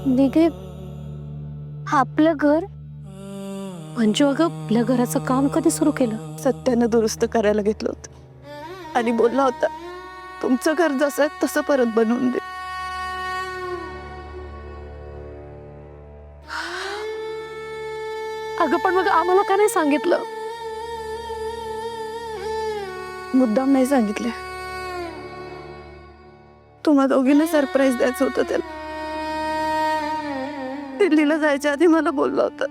निघे आपलं घर म्हणजे अगं आपल्या घराचं काम कधी सुरू केलं? सत्यानं दुरुस्त करायला घेतलं होतं आणि बोलला होता तुमचं घर जसं आहे तसं परत बनवून दे. अगं पण मग आम्हाला का नाही सांगितलं? मुद्दाम नाही सांगितले. तुम्हा दोघींना सरप्राईज द्यायचं होतं त्याला. दिल्लीला जायच्या आधी मला बोलला होता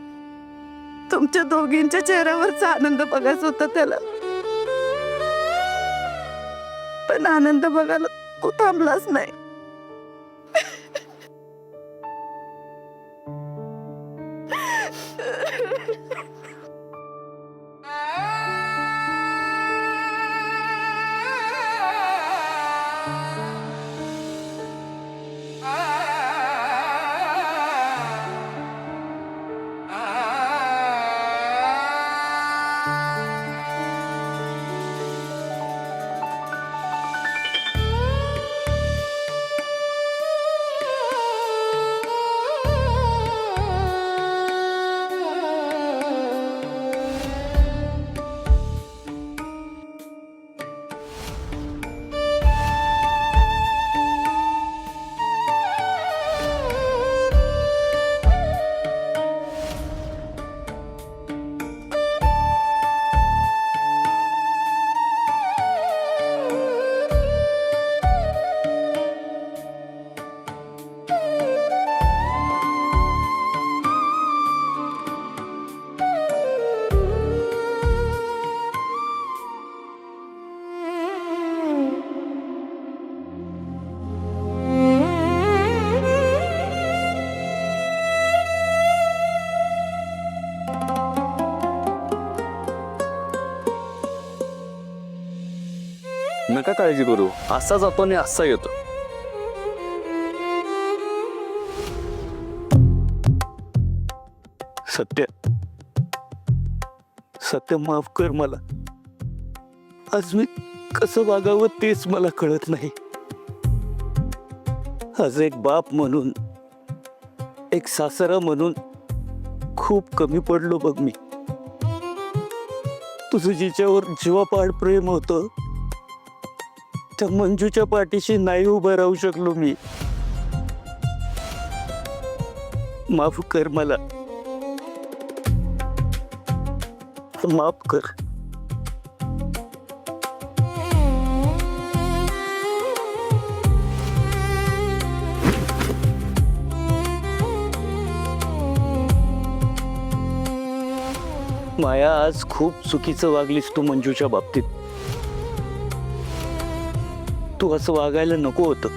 तुमच्या दोघींच्या चेहऱ्यावरचा आनंद बघायचा होता त्याला. पण आनंद बघायला तो थांबलाच नाही. नका काळजी करू, असा जातो आणि असा येतो. सत्य सत्य माफ कर मला. आज मी कसं वागावं तेच मला कळत नाही. आज एक बाप म्हणून, एक सासरा म्हणून खूप कमी पडलो बघ मी. तुझं जिच्यावर जीवापाड प्रेम होतं त्या मंजूच्या पाठीशी नाही उभं राहू शकलो मी. माफ कर मला, माफ कर. माया, आज खूप चुकीचं वागलीस तू मंजूच्या बाबतीत. तू असं वागायला नको होतं.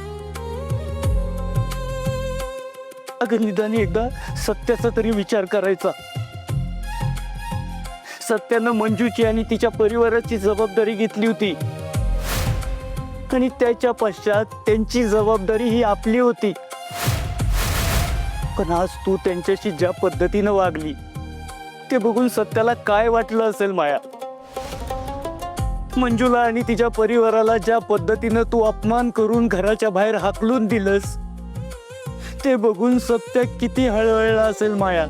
अगं निदान एकदा सत्याचा तरी विचार करायचा. सत्यानं मंजूची आणि तिच्या परिवाराची जबाबदारी घेतली होती आणि त्याच्या पश्चात त्यांची जबाबदारी ही आपली होती. पण आज तू त्यांच्याशी ज्या पद्धतीनं वागली ते बघून सत्याला काय वाटलं असेल माया. मंजूला आणि तिच्या परिवाराला ज्या पद्धतीनं तू अपमान करून घराच्या बाहेर हाकलून दिलंस ते बघून सत्य किती हळहळला असेल माया.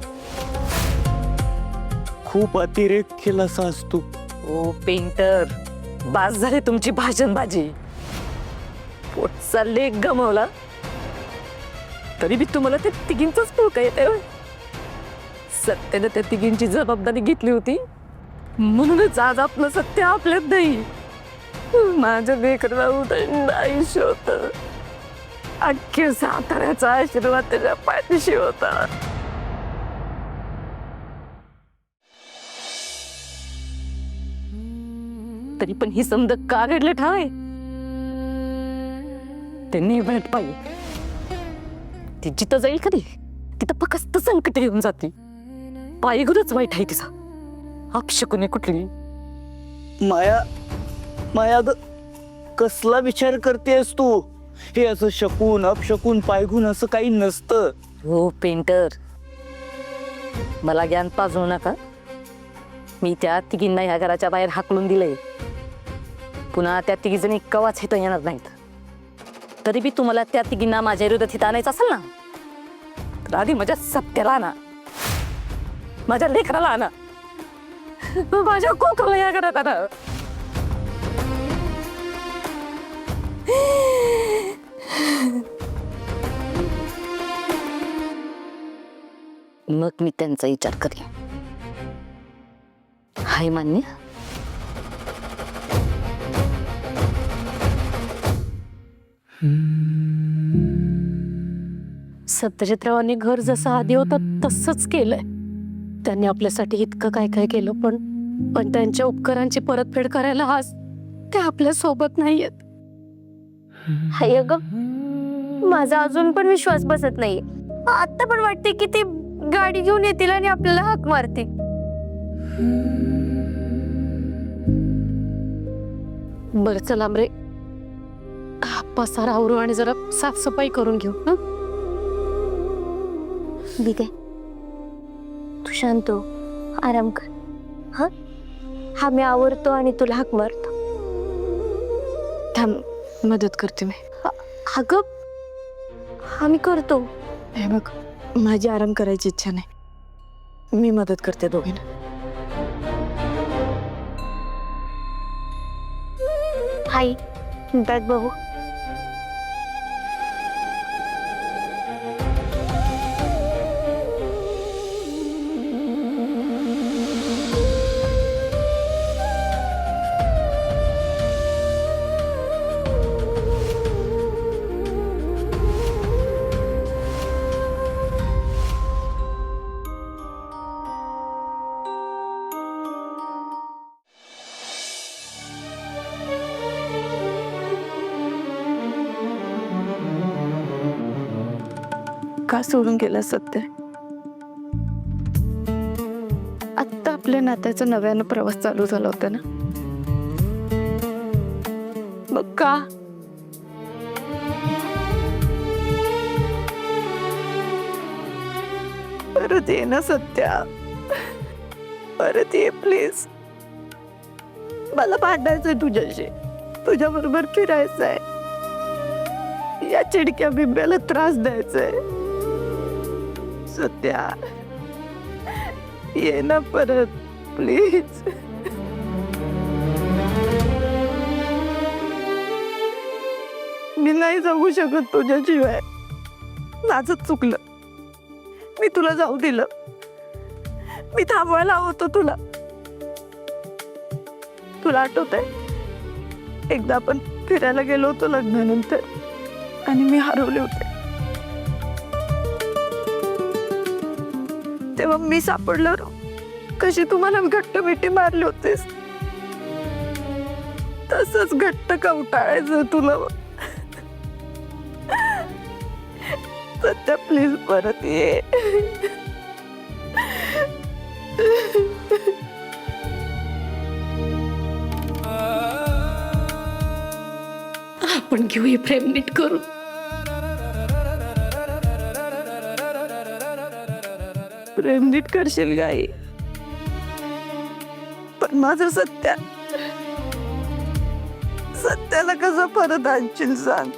खूप अतिरेक केलास आज तू. ओ पेंटर, बास झाले तुमची भाषणबाजी. पोटचा लेख गमावला तरी बी तुम्हाला त्या तिघींचाच पुळका येते. सत्याने त्या तिघींची जबाबदारी घेतली होती म्हणूनच आज आपलं सत्य आपल्यात नाही. माझ्या लेकराला उदंड आयुष्य होत. अख्ख्या साताऱ्याचा आशीर्वाद त्याच्या पाठीशी होता. तरी पण ही समज का घडलं ठाय त्यांनी म्हणत पाहिजे. ती जिथं जाईल कधी तिथं फक्त संकट येऊन जाते. पायगुरच वाईट आहे तिचा. अपशकुनी कुठली. माया, माया ग, कसला विचार करतेस तू? हे असं शकून अपशकून पायगुण असं काही नसतं. हो पेंटर, मला ज्ञान पाजवू नका. मी त्या तिघींना ह्या घराच्या बाहेर हाकलून दिलंय. पुन्हा त्या तिघीजणी कवाच इथं येणार नाहीत. तरी बी तुम्हाला त्या तिघींना माझ्या विरोधात इथं आणायचं असेल ना तर आधी माझ्या सत्याला आणा, माझ्या लेकराला आणा, माझ्या कोकला या घरात आणा. मग मी त्यांचा विचार करेन. हाय मान्य. सत्यजितरावांनी घर जसं आधी होतं तसंच केलंय. त्यांनी आपल्यासाठी इतकं काय काय केलं, पण त्यांच्या उपकारांची परतफेड करायला आज ते आपल्या सोबत नाहीयेत. हाय ग, माझा अजून पण विश्वास बसत नाही. आता पण वाटते की ते गाडी घेऊन येतील आणि आपल्याला हाक मारतील. बरं चल आमरे, पसारा आवरू आणि जरा साफसफाई करून घेऊ. हं? ठीक आहे, तू शांत हो, आराम कर. हा हा मी आवरतो आणि तुला हाक मारतो. थांब, मदत करते मी. अगं हा मी करतो. हे बघ, माझी आराम करायची इच्छा नाही, मी मदत करते दोघींना. हाय, बॅग बघू. का सोडून गेला सत्य? आत्ता आपल्या नात्याचा नव्यानं प्रवास चालू झाला होता ना, मग का? परत ये ना सत्या, परत ये प्लीज. मला भांडायचंय तुझ्याशी, तुझ्या बरोबर फिरायचंय, या चिडक्या बिंब्याला त्रास द्यायचाय. सत्या ये ना परत प्लीज. मी नाही जाऊ शकत तुझ्याशिवाय. माझं चुकलं, मी तुला जाऊ दिलं. मी थांबवायला हवं होतं तुला. तुला आठवतंय एकदा आपण फिरायला गेलो होतो लग्नानंतर आणि मी हरवले होते. तेव्हा मी सापडलं कशी तुम्हाला घट्ट मिठी मारली होतीस, तसंच घट्ट कवटाळायचं तुला. सत्या प्लीज परत ये. आपण घेऊ हे प्रेम नीट करून. प्रेम नीट करशील गाई, पण माझं सत्याला कसं परत आणशील सांग.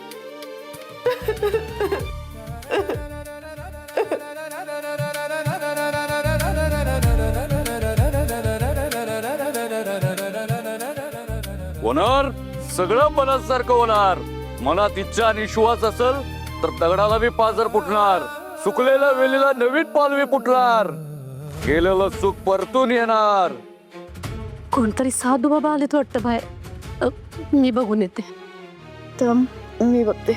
होणार सगळं मनासारखं होणार. मनात इच्छा आणि विश्वास असेल तर दगडाला बी पाजर फुटणार, सुकलेल्या वेलीला नवीन पालवी फुटणार, गेलेलं सुख परतून येणार. कोणतरी साधू बाबा आलेत वाटतं बाहेर. मी बघून येते. तर मी बघते.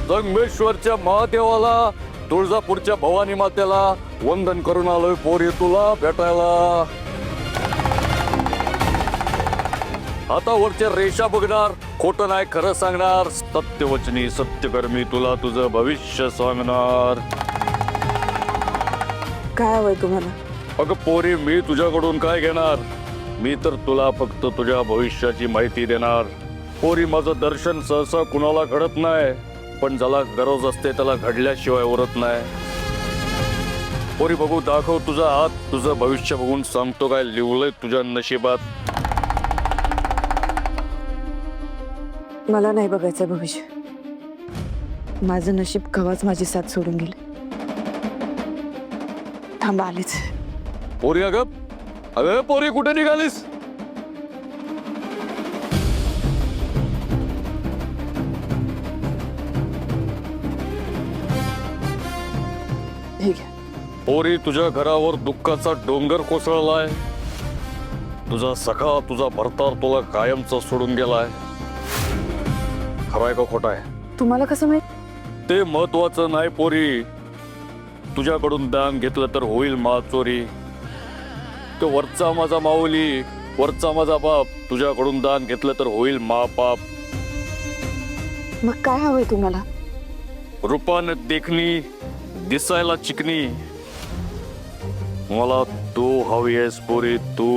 संगमेश्वरच्या महादेवाला, तुळजापूरच्या भवानी मातेला वंदन करून आलोय पोरी तुला भेटायला. हातावरच्या रेषा बघणार, खोटं नाही खरं सांगणार, सत्यवचनी सत्यकर्मी तुला तुझं भविष्य सांगणार. काय हवंय तुम्हाला? अगं पोरी, मी तुझ्याकडून काय घेणार? मी तर तुला फक्त तुझ्या भविष्याची माहिती देणार. पोरी, माझं दर्शन सहसा कुणाला घडत नाही, पण ज्याला गरज असते त्याला घडल्याशिवाय उरत नाही. पोरी बघू, दाखव तुझा हात. तुझं भविष्य बघून सांगतो काय लिवलंय तुझ्या नशिबात. मला नाही बघायचं भविष्य. माझं नशीब कवाच माझी साथ सोडून गेले. थांबा, आलीच. पोरी, अगं पोरी, कुठे निघालीस? हे घ्या. पोरी, तुझ्या घरावर दुःखाचा डोंगर कोसळलाय. तुझा सखा, तुझा भरतार तुला कायमचा सोडून गेलाय. खराय का खोटा आहे? तुम्हाला कसं माहित? ते महत्वाचं नाही पोरी. तुझ्याकडून दान घेतलं तर होईल चोरी. तो वरचा माझा माऊली, वरचा माझा बाप, तुझ्याकडून दान घेतलं तर होईल पाप. मग काय हवंय तुम्हाला? रूपानं देखणी, दिसायला चिकनी. मला तू हवी आहेस पोरी, तू.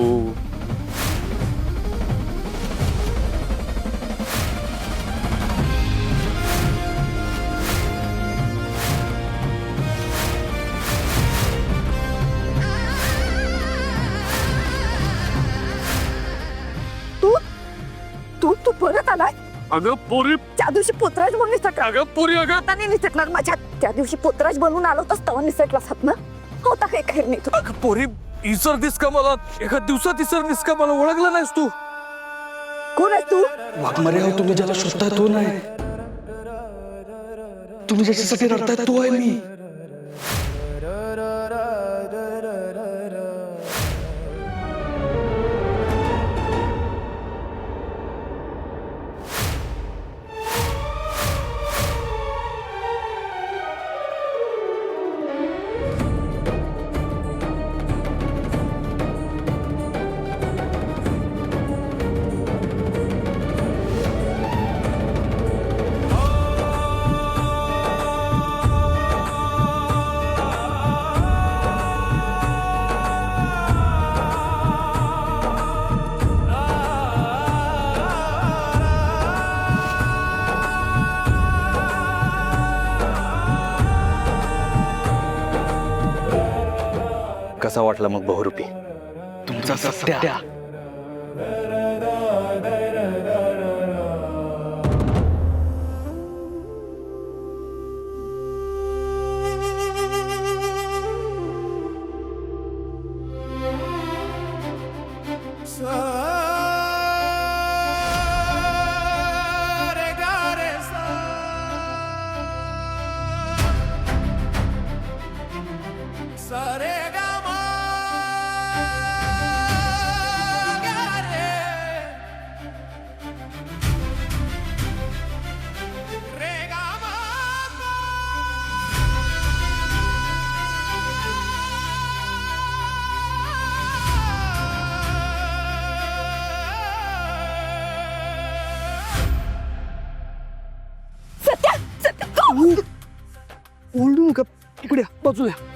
तू परत आलाय? अगं पोरी, त्या दिवशी पोतराज म्हणून निसटला. अगं पोरी, अगं आता नाही निसटणार माझ्या. त्या दिवशी पोतराज बनवून आलो होतास तेव्हा निसटलास हात ना. होता काही खैर नाही तू. अगं पोरी, इसरतीस का मला? एका दिवसात इसरतीस का मला? ओळखला नाहीस तू? कोण आहेस तू? वाघमारे हो, तुम्ही ज्याला शोधताय तो नाही. तुम्ही ज्याच्यासाठी रडताय तो आहे मी. कसा वाटला मग बहुरूपी? तुमचा सत्या. ओरडू नका, इकडे या, बाजूला या.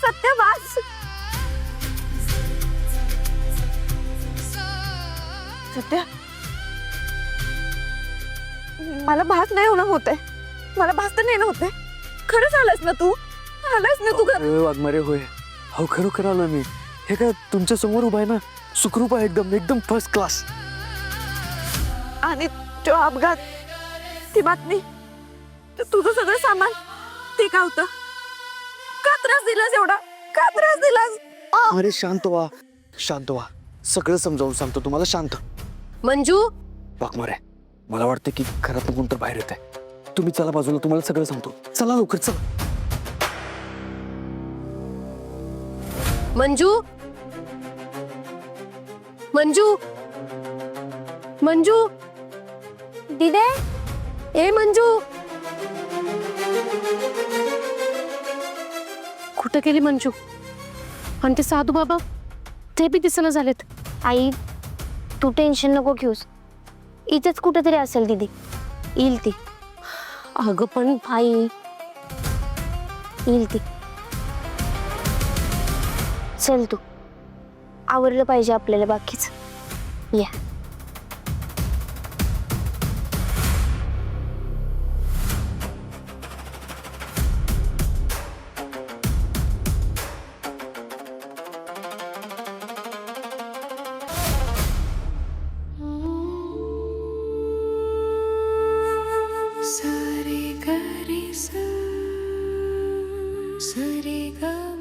सत्य वाच. सत्य, मला भास नाही होणं होते. मला भास तर नाही होते. खरंच आलास ना तू? आलास ना तू घरी? वाघमारे होय. हो खरोखर आलो मी. हे काय तुमच्या समोर उभा आहे ना, सुखरूप आहे एकदम एकदम फर्स्ट क्लास. आणि तो अपघात, ती बातमी, तुझं सगळं सामान ते का होतं? का त्रास दिलास एवढा? का त्रास दिलास? अरे शांत व्हा, शांत व्हा. सगळं समजावून सांगतो तुम्हाला. शांत. मंजू, वाघमारे, मला वाटतं की घरात कोण तर बाहेर येत आहे. तुम्ही चला बाजूला, तुम्हाला सगळं सांगतो. चला लवकर चला. मंजू, मंजू, मंजू, दिदे, ए मंजू, कुठं गेली मंजू? आणि ते साधू बाबा ते बी दिसना झालेत. आई तू टेन्शन नको घेऊस. इथेच कुठेतरी असेल दीदी, येईल ती. अगं पण आई येईल ती. चल तू, आवरलं पाहिजे आपल्याला बाकीच. या.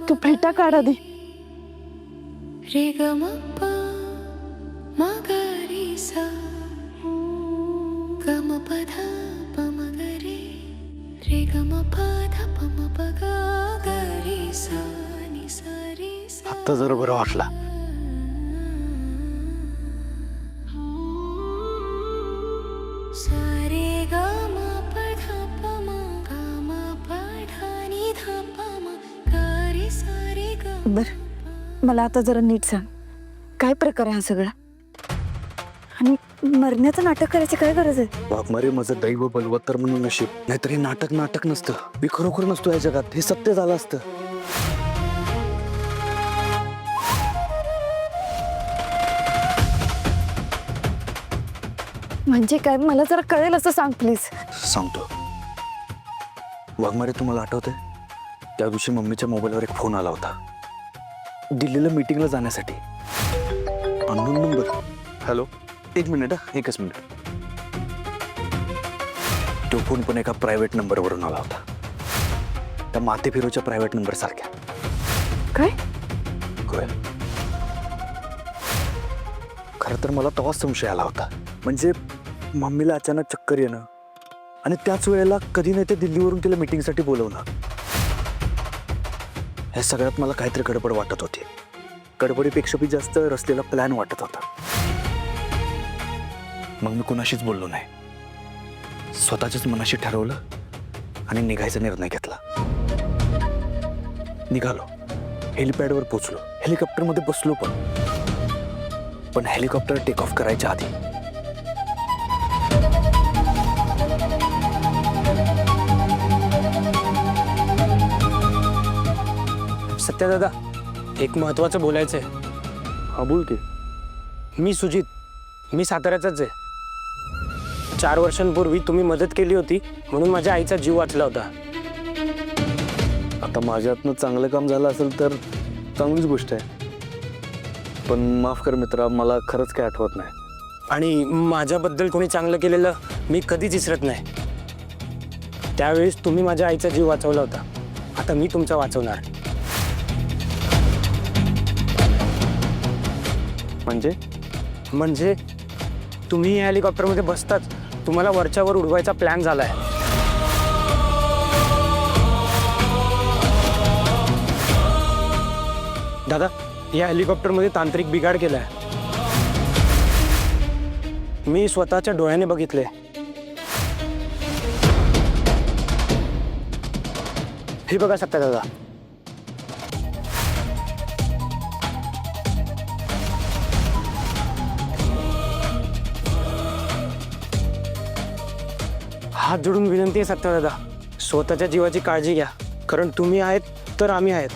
तू फेटा काढा दे. रे ग म प म ग रे सा ग म प ध प म ग रे ग म प ध प म प ग ग रे सा नि सा रे सा. आत्ता जरा बरं वाटला. सा रे ग म प ध प म ग म प ध नि ध प म ग रे सा रे ग. बर, मला आता जरा नीट सांग, काय प्रकार आहे हा सगळा? आणि मरण्याचं नाटक करायची काय गरज आहे? वाघमारे, माझं दैव बलवत्तर म्हणून नशीब. नाहीतर हे नाटक नाटक नसतं. मी खरोखर नसतो या जगात. हे सत्य झालं असतं. म्हणजे काय, मला जरा कळेल असं सांग प्लीज. सांगतो. वाघमारे, तुम्हाला आठवतंय त्या दिवशी मम्मीच्या मोबाईलवर एक फोन आला होता, दिल्लीला मीटिंगला जाण्यासाठी. Unknown number. हॅलो, एक मिनिट हा, एकच मिनिट. तो फोन पण एका प्रायव्हेट नंबरवरून आला होता, त्या माते फिरोच्या प्रायव्हेट नंबर सारख्या. काय? होय. खरं तर मला तेव्हाच संशय आला होता. म्हणजे मम्मीला अचानक चक्कर येणं आणि त्याच वेळेला कधी नाही ते दिल्लीवरून तिला मीटिंगसाठी बोलवणं, या सगळ्यात मला काहीतरी गडबड वाटत होती. गडबडीपेक्षा बी जास्त रचलेला प्लॅन वाटत होता. मग मी कुणाशीच बोललो नाही. स्वतःच्याच मनाशी ठरवलं आणि निघायचा निर्णय घेतला. निघालो. हेलिपॅडवर पोचलो. हेलिकॉप्टरमध्ये बसलो पण हेलिकॉप्टर टेक ऑफ करायच्या आधी सत्या दादा, एक महत्वाचं बोलायचं आहे. हा, बोल की. मी सुजित, मी साताऱ्याचाच आहे. 4 वर्षांपूर्वी तुम्ही मदत केली होती म्हणून माझ्या आईचा जीव वाचला होता. आता माझ्यातनं चांगलं काम झालं असेल तर चांगलीच गोष्ट आहे. पण माफ कर मित्रा, मला खरंच काय आठवत नाही. आणि माझ्याबद्दल कोणी चांगलं केलेलं मी कधीच विसरत नाही. त्यावेळेस तुम्ही माझ्या आईचा जीव वाचवला होता, आता मी तुमचा वाचवणार. म्हणजे तुम्ही या हेलिकॉप्टरमध्ये बसताच तुम्हाला वरच्यावर उडवायचा प्लॅन झालाय. दादा, या हेलिकॉप्टरमध्ये तांत्रिक बिघाड केलाय. मी स्वतःच्या डोळ्याने बघितले. हे बघा सत्या दादा. हात जोडून विनंती आहे सत्या दादा, स्वतःच्या जीवाची काळजी घ्या, कारण तुम्ही आहेत तर आम्ही आहेत.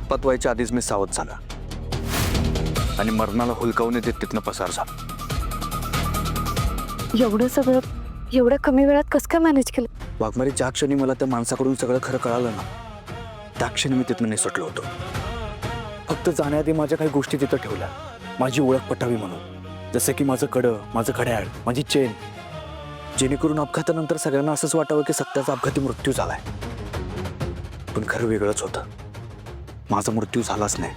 उत्पात व्हायच्या आधीच मी सावध झाला आणि मरणाला हुलकावून देत तिथनं पसार झाला. एवढं सगळं एवढ्या कमी वेळात कसं काय मॅनेज केलं? वाघमारे, ज्या क्षणी मला त्या माणसाकडून सगळं खरं कळालं ना, त्या क्षणी मी तिथनं निसटलो होतो. फक्त जाण्याआधी माझ्या काही गोष्टी तिथं ठेवल्या, माझी ओळख पटावी म्हणून. जसं की माझं कडं, माझं घड्याळ, माझी चेन, जेणेकरून अपघातानंतर सगळ्यांना असंच वाटावं की सत्याचा अपघाती मृत्यू झालाय. पण खरं वेगळंच होतं. माझा मृत्यू झालाच नाही.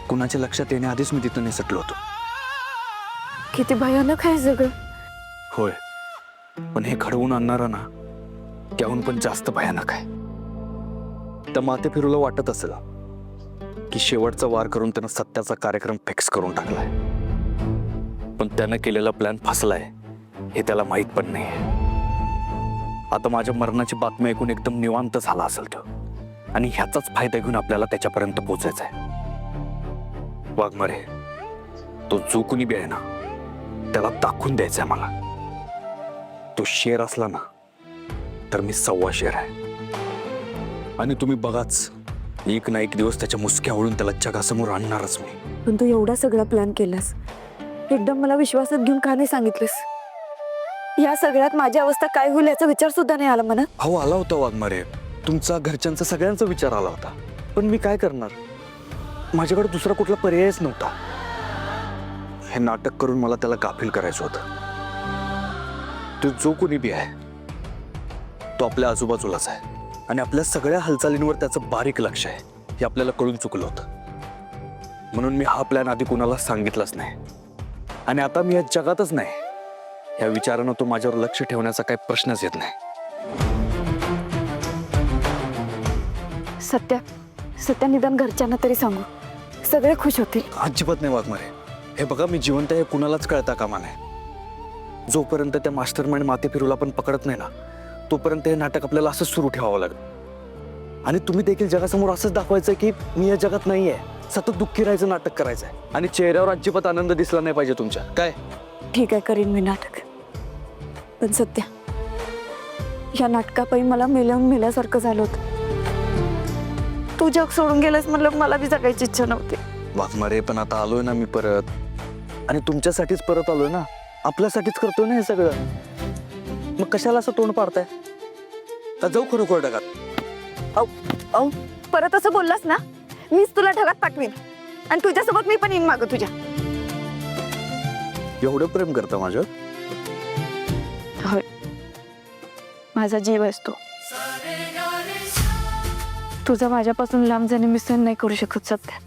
कुणाच्या लक्षात येण्याआधीच मी तिथं निसटलो होतो. किती भयानक आहे सगळं. होय, पण हे घडवून आणणारा ना, त्याहून पण जास्त भयानक आहे. त्या माते फिरूला वाटत असेल की शेवटचा वार करून त्यानं सत्याचा कार्यक्रम फिक्स करून टाकलाय, पण त्यानं केलेला प्लॅन फसलाय हे त्याला माहीत पण नाही. आता माझ्या मरणाची बातमी ऐकून एकदम निवांत झाला असेल तो, आणि ह्याचाच फायदा घेऊन आपल्याला त्याच्यापर्यंत पोहोचायचा आहे. वाघमारे, तो जो कुणी बी आहे ना, त्याला दाखवून द्यायचंय मला. तो शेर असला ना तर मी 1.25 शेर आहे. आणि तुम्ही बघाच, एक ना एक दिवस त्याच्या मुसक्या ओढून त्याला जगासमोर आणणारच मी. पण तू एवढा सगळा प्लॅन केलास, एकदम मला विश्वासात घेऊन का नाही सांगितलंस? या सगळ्यात माझी अवस्था काय होईल याचा विचार सुद्धा नाही आला मनात. हो, आला होता वाघमारे, तुमचा, घरच्यांचा, सगळ्यांचा विचार आला होता. पण मी काय करणार, माझ्याकडे दुसरा कुठला पर्यायच नव्हता. हे नाटक करून मला त्याला गाफील करायचं होतं. तो जो कोणी बी आहे तो आपल्या आजूबाजूलाच आहे, आणि आपल्या सगळ्या हालचालींवर त्याचं बारीक लक्ष आहे हे आपल्याला कळून चुकलं होतं. म्हणून मी हा प्लॅन आधी कुणाला सांगितलाच नाही. आणि आता मी या जगातच नाही, या विचारानं तो माझ्यावर लक्ष ठेवण्याचा काही प्रश्नच येत नाही. सत्या निदान घरच्यांना तरी सांगू, सगळे खुश होतील. अजिबात नाही वाघमारे. हे बघा, मी जिवंत आहे कुणालाच कळता कामा नाही. जोपर्यंत त्या मास्टर माइंड माते फिरूला पण पकडत नाही ना, तोपर्यंत हे नाटक आपल्याला असंच सुरू ठेवावं लागेल. आणि तुम्ही देखील जगासमोर असंच दाखवायचं की मी या जगात नाही आहे, सतत दुःखी राहायचं नाटक करायचं आहे, आणि चेहऱ्यावर अजिबात आनंद दिसला नाही पाहिजे तुमच्या. काय? ठीक आहे, करीन मी नाटक. पण सत्या, या नाटकापायी मला मेल्यासारखं झालं होतं. तू जग सोडून गेलास म्हणलं, मला बी जगायची इच्छा नव्हती. वाघमारे, पण आता आलोय ना मी परत, आणि तुमच्यासाठीच परत आलोय ना, आपल्यासाठीच करतोय ना हे सगळं. मग कशाला असं तोंड पाडताय? का जाऊ खरोखर ढगात? औ परत असं बोललास ना, मीच तुला ढगात पाठवीन, आणि तुझ्यासोबत मी पण येईन मागं तुझ्या. एवढं प्रेम करता माझ्यावर? होय, माझा जीव असतो. तुझा माझ्यापासून लांब जाणे मी सहन नाही करू शकत सध्या.